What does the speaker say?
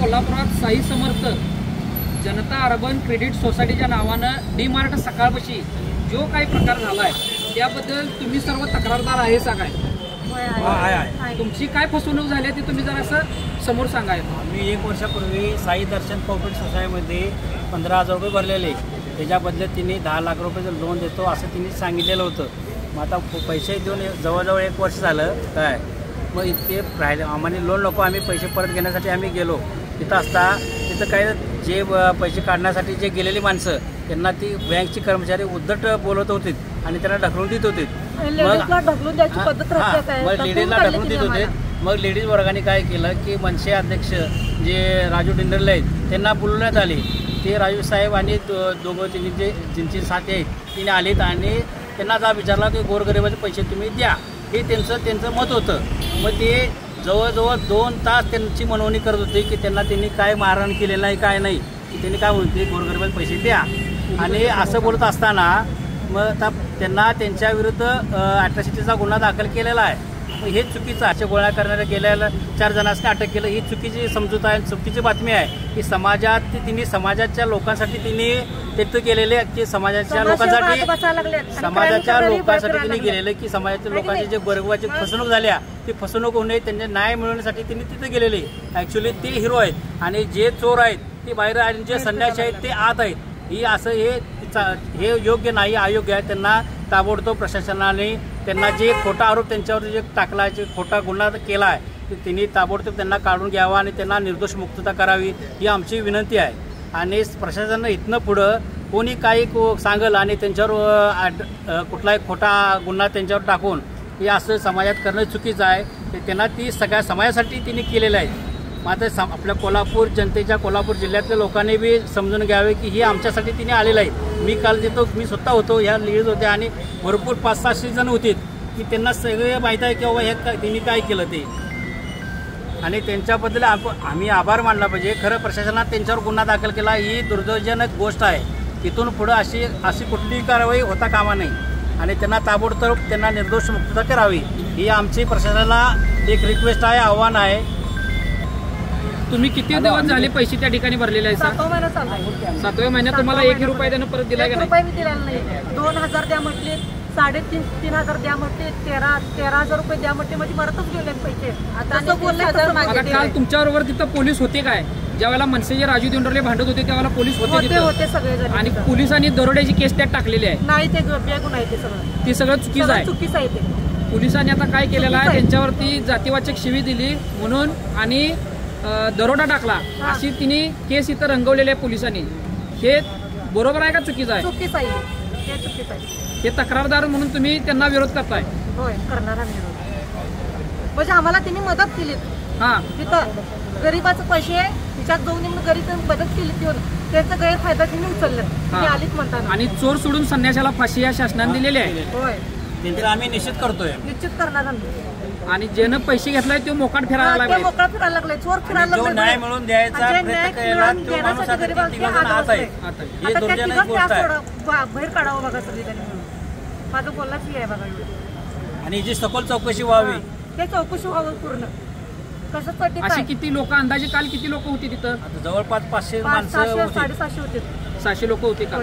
कोल्हापुरात साई समर्थ जनता urban credit सोसायटीच्या नावानं डी मार्ट सकाळपाशी जो काही प्रकार झाला आहे त्याबद्दल तुम्ही सर्व तक्रारदार आहे काय? तुमची काय फसवणूक झाली ती तुम्ही जरा असं समोर सांगायला. मी 1 वर्षापूर्वी साई दर्शन कोऑपरेटिव्ह सोसायटीमध्ये 15,000 रुपये भरलेले. त्याच्या बदल्यात तिने 10 लाख रुपये लोन देतो असं तिने सांगितलेलं होतं. मग आता पैसे देऊन जवळजवळ 1 वर्ष झालं काय. मग इतके राहिले आम्हाला लोन नको, आम्ही पैसे परत घेण्यासाठी आम्ही गेलो. तिथं असता तिथं काय जे पैसे काढण्यासाठी जे गेलेली माणसं त्यांना ती बँकची कर्मचारी उद्धट बोलत होते आणि त्यांना ढकलून देत होते. मग लेडीजला ढकलून देत होते. मग लेडीज वर्गाने काय केलं की मनसे अध्यक्ष जे राजू डिंडरले आहेत त्यांना बोलवण्यात आले. ते राजू साहेब आणि दोघं तिने जे ज्यांची साथी आहेत तिने आलेत आणि त्यांना जा विचारला की गोरगरिबाचे पैसे तुम्ही द्या. हे त्यांचं मत होतं. मग ते जवळजवळ 2 तास त्यांची मनवणी करत होते की त्यांनी काय मारहाण केलेलं नाही काय नाही, की त्यांनी काय म्हणते गोरगरिबाचे पैसे द्या. आणि असं बोलत असताना मग आता त्यांना त्यांच्या विरुद्ध अॅट्रॉसिटीचा गुन्हा दाखल केलेला आहे. मग हे चुकीचं असे गोळ्या करणाऱ्या गेल्या 4 जणांनी अटक केलं. ही चुकीची समजूत आहे, चुकीची बातमी आहे की समाजाच्या लोकांसाठी तिने तिथं केलेले की समाजाच्या लोकांसाठी तिने गेलेलं की समाजाच्या लोकांची जे गरिबाची फसवणूक झाल्या ती फसवणूक होऊ नये, त्यांचे न्याय मिळवण्यासाठी तिने तिथे गेलेले. ॲक्च्युली ते हिरो आहेत आणि जे चोर आहेत ते बाहेर आहेत, जे संन्यासी आहेत ते आत आहेत. ही असं हे योग्य नाही, अयोग्य आहे. त्यांना ताबडतोब प्रशासनाने त्यांना जे खोटा आरोप त्यांच्यावर जे टाकला, जे खोटा गुन्हा केला आहे त्यांनी ताबडतोब त्यांना काढून घ्यावा आणि त्यांना निर्दोष मुक्तता करावी ही आमची विनंती आहे. आणि प्रशासनानं इथनं पुढं कोणी काही सांगल आणि त्यांच्यावर कुठलाही खोटा गुन्हा त्यांच्यावर टाकून हे असं समाजात करणं चुकीचं आहे. त्यांना ती सगळ्या समाजासाठी तिने केलेलं आहे. मात्र आपल्या कोल्हापूर जनतेच्या, कोल्हापूर जिल्ह्यातल्या लोकांनी बी समजून घ्यावे की ही आमच्यासाठी तिने आलेलं आहे. मी काल मी स्वतः होतो, ह्या लेडीज होत्या आणि भरपूर 500-600 जण होते की त्यांना सगळे माहीत आहे की बाबा हे तिने काय केलं ते. आणि त्यांच्याबद्दल आम्ही आभार मानला पाहिजे. खरं प्रशासनात त्यांच्यावर गुन्हा दाखल केला ही दुर्दैवजनक गोष्ट आहे. इथून पुढं अशी कुठलीही कारवाई होता कामा नाही आणि त्यांना ताबडतोब त्यांना निर्दोष मुक्तता करावी ही आमची प्रशासनाला एक रिक्वेस्ट आहे, आव्हान आहे. तुम्ही किती दिवस झाले पैसे त्या ठिकाणी भरलेले आहे? 7व्या महिन्यात चाललाय. 7व्या महिन्यात तुम्हाला 1 रुपया त्यानं परत दिला का नाही? 1 रुपया मी दिलेला नाही. 2,000 द्या म्हटले, 3,500 द्या म्हटले, 13,000 रुपये द्या म्हटले, मध्ये परतच गेले पैसे. आता बोलले काल तुमच्याबरोबर तिथं पोलीस होते काय? ज्यावेळेला मनसेचे राजू दिंडोरले भांडत होते त्यावेळेला पोलीस होते सगळे आणि पोलिसांनी दरोड्याची केस त्यात टाकलेली आहे. नाही ते बेगुन आहे ते सगळं. ते सगळं चुकीचं आहे ते. पोलिसांनी आता काय केलेलं आहे त्यांच्यावरती जातीवाचक शिवी दिली म्हणून आणि दरोडा टाकला अशी तिने केस इथं रंगवलेले आहे पोलिसांनी. हे बरोबर आहे का चुकीचं आहे? चुकीचं आहे. हे तक्रारदार म्हणून तुम्ही त्यांना विरोध करताय? होय, करणारा विरोध. म्हणजे आम्हाला त्यांनी मदत केली. तिथं गरीबाचे पैसे तिच्यात जाऊन गरीब मदत केली, त्यांचा गैरफायदा त्यांनी उचलला आलीच म्हणतात. आणि चोर सोडून संन्याशाला फाशी या शासनाने दिलेली आहे. होय, त्यांचं आम्ही निश्चित करणार. आणि ज्यानं पैसे घेतलाय तो मोकाट फिरायला लागलाय, चोर फिरायला लागलाय. न्याय मिळवून द्यायचा प्रयत्न केला तो माणूस आता हे दुर्जनक गोष्ट आहे. बाहेर काढावं बघा सगळीकडे. माझं बोललाच आहे बघा. आणि जी सखोल चौकशी व्हावी, ते चौकशी व्हावं पूर्ण. कशासाठी? अशी किती लोक अंदाजे काल किती लोक होती तिथं? जवळपास 500 माणसं, 700 होते. 600 लोक होते का?